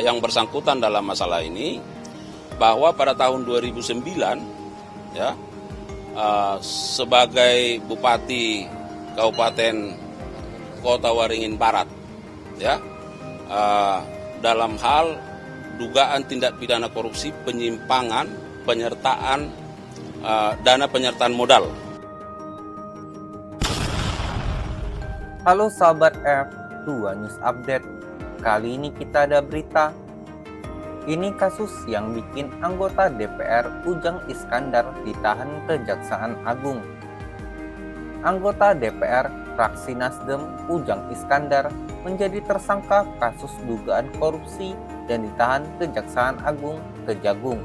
yang bersangkutan dalam masalah ini bahwa pada tahun 2009 ya sebagai Bupati Kabupaten Kota Waringin Barat ya dalam hal dugaan tindak pidana korupsi penyimpangan penyertaan dana penyertaan modal. Halo sahabat F2 News Update. Kali ini kita ada berita. Ini kasus yang bikin anggota DPR Ujang Iskandar ditahan Kejaksaan Agung. Anggota DPR fraksi Nasdem Ujang Iskandar menjadi tersangka kasus dugaan korupsi dan ditahan Kejaksaan Agung Kejagung.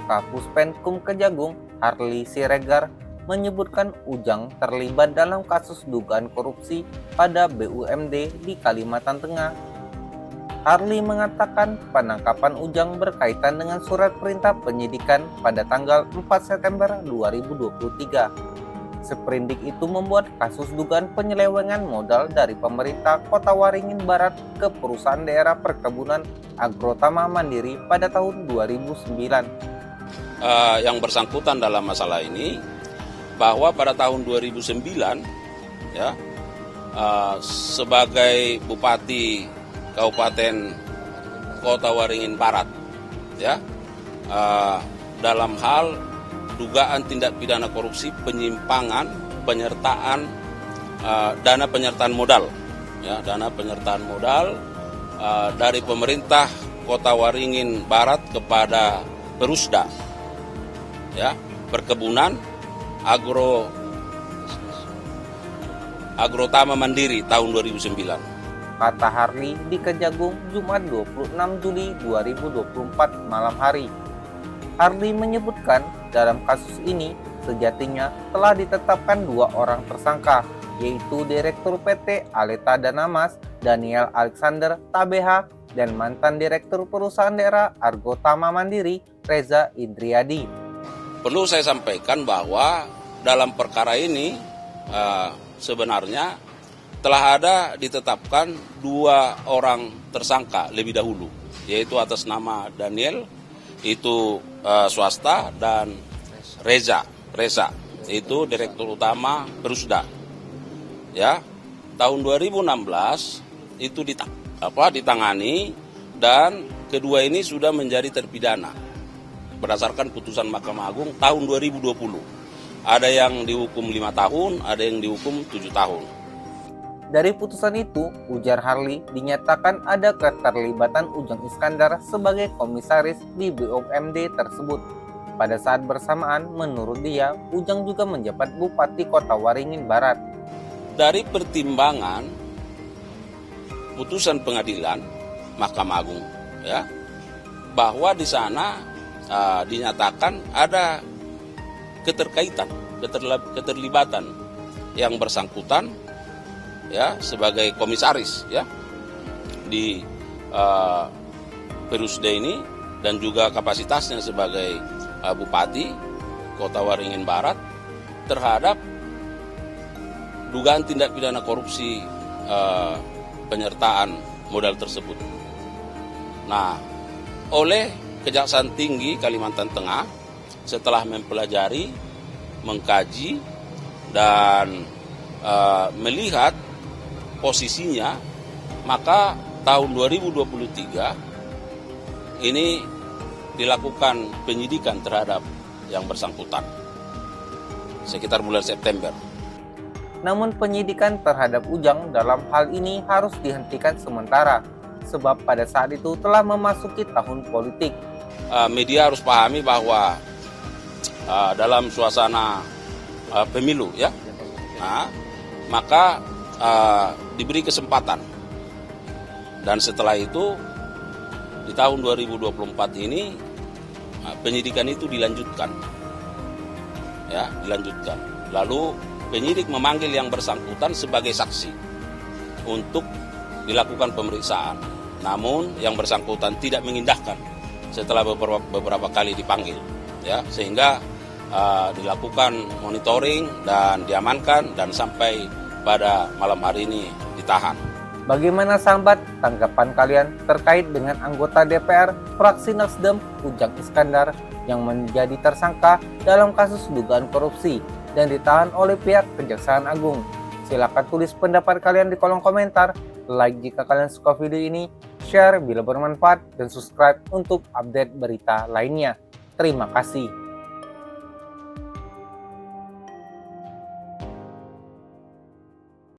Kapus Penkum Kejagung Harli Siregar menyebutkan Ujang terlibat dalam kasus dugaan korupsi pada BUMD di Kalimantan Tengah. Harli mengatakan penangkapan Ujang berkaitan dengan surat perintah penyidikan pada tanggal 4 September 2023. Seprindik itu membuat kasus dugaan penyelewengan modal dari pemerintah Kota Waringin Barat ke perusahaan daerah perkebunan Agrotama Mandiri pada tahun 2009. Yang bersangkutan dalam masalah ini bahwa pada tahun 2009 ya sebagai Bupati Kabupaten Kota Waringin Barat ya dalam hal dugaan tindak pidana korupsi penyimpangan penyertaan dana penyertaan modal ya dana penyertaan modal dari pemerintah Kota Waringin Barat kepada Perusda ya perkebunan Agrotama Mandiri tahun 2009. Kata Harli di Kejagung Jumat 26 Juli 2024 malam hari. Harli menyebutkan dalam kasus ini sejatinya telah ditetapkan 2 orang tersangka, yaitu Direktur PT Aleta Danamas Daniel Alexander Tabeha dan mantan Direktur Perusahaan Daerah Agrotama Mandiri Reza Indriadi. Perlu saya sampaikan bahwa dalam perkara ini sebenarnya telah ada ditetapkan 2 orang tersangka lebih dahulu, yaitu atas nama Daniel, itu swasta, dan Reza, itu Direktur Utama Perusda. Ya, tahun 2016 itu ditangani dan kedua ini sudah menjadi terpidana berdasarkan putusan Mahkamah Agung tahun 2020. Ada yang dihukum 5 tahun, ada yang dihukum 7 tahun. Dari putusan itu, ujar Harli, dinyatakan ada keterlibatan Ujang Iskandar sebagai komisaris di BUMD tersebut. Pada saat bersamaan, menurut dia, Ujang juga menjabat Bupati Kota Waringin Barat. Dari pertimbangan putusan pengadilan Mahkamah Agung, ya, bahwa di sana dinyatakan ada keterlibatan yang bersangkutan ya sebagai komisaris ya di Perusda ini dan juga kapasitasnya sebagai Bupati Kota Waringin Barat terhadap dugaan tindak pidana korupsi penyertaan modal tersebut. Nah, oleh Kejaksaan Tinggi Kalimantan Tengah setelah mempelajari, mengkaji dan melihat posisinya, maka tahun 2023 ini dilakukan penyidikan terhadap yang bersangkutan sekitar bulan September. Namun penyidikan terhadap Ujang dalam hal ini harus dihentikan sementara, sebab pada saat itu telah memasuki tahun politik. Media harus pahami bahwa dalam suasana pemilu ya, maka diberi kesempatan, dan setelah itu di tahun 2024 ini penyidikan itu dilanjutkan ya, lalu penyidik memanggil yang bersangkutan sebagai saksi untuk dilakukan pemeriksaan, namun yang bersangkutan tidak mengindahkan setelah beberapa kali dipanggil ya, sehingga dilakukan monitoring dan diamankan dan sampai pada malam hari ini ditahan. Bagaimana sahabat tanggapan kalian terkait dengan anggota DPR fraksi Nasdem Ujang Iskandar yang menjadi tersangka dalam kasus dugaan korupsi dan ditahan oleh pihak Kejaksaan Agung? Silakan tulis pendapat kalian di kolom komentar, like jika kalian suka video ini, share bila bermanfaat, dan subscribe untuk update berita lainnya. Terima kasih.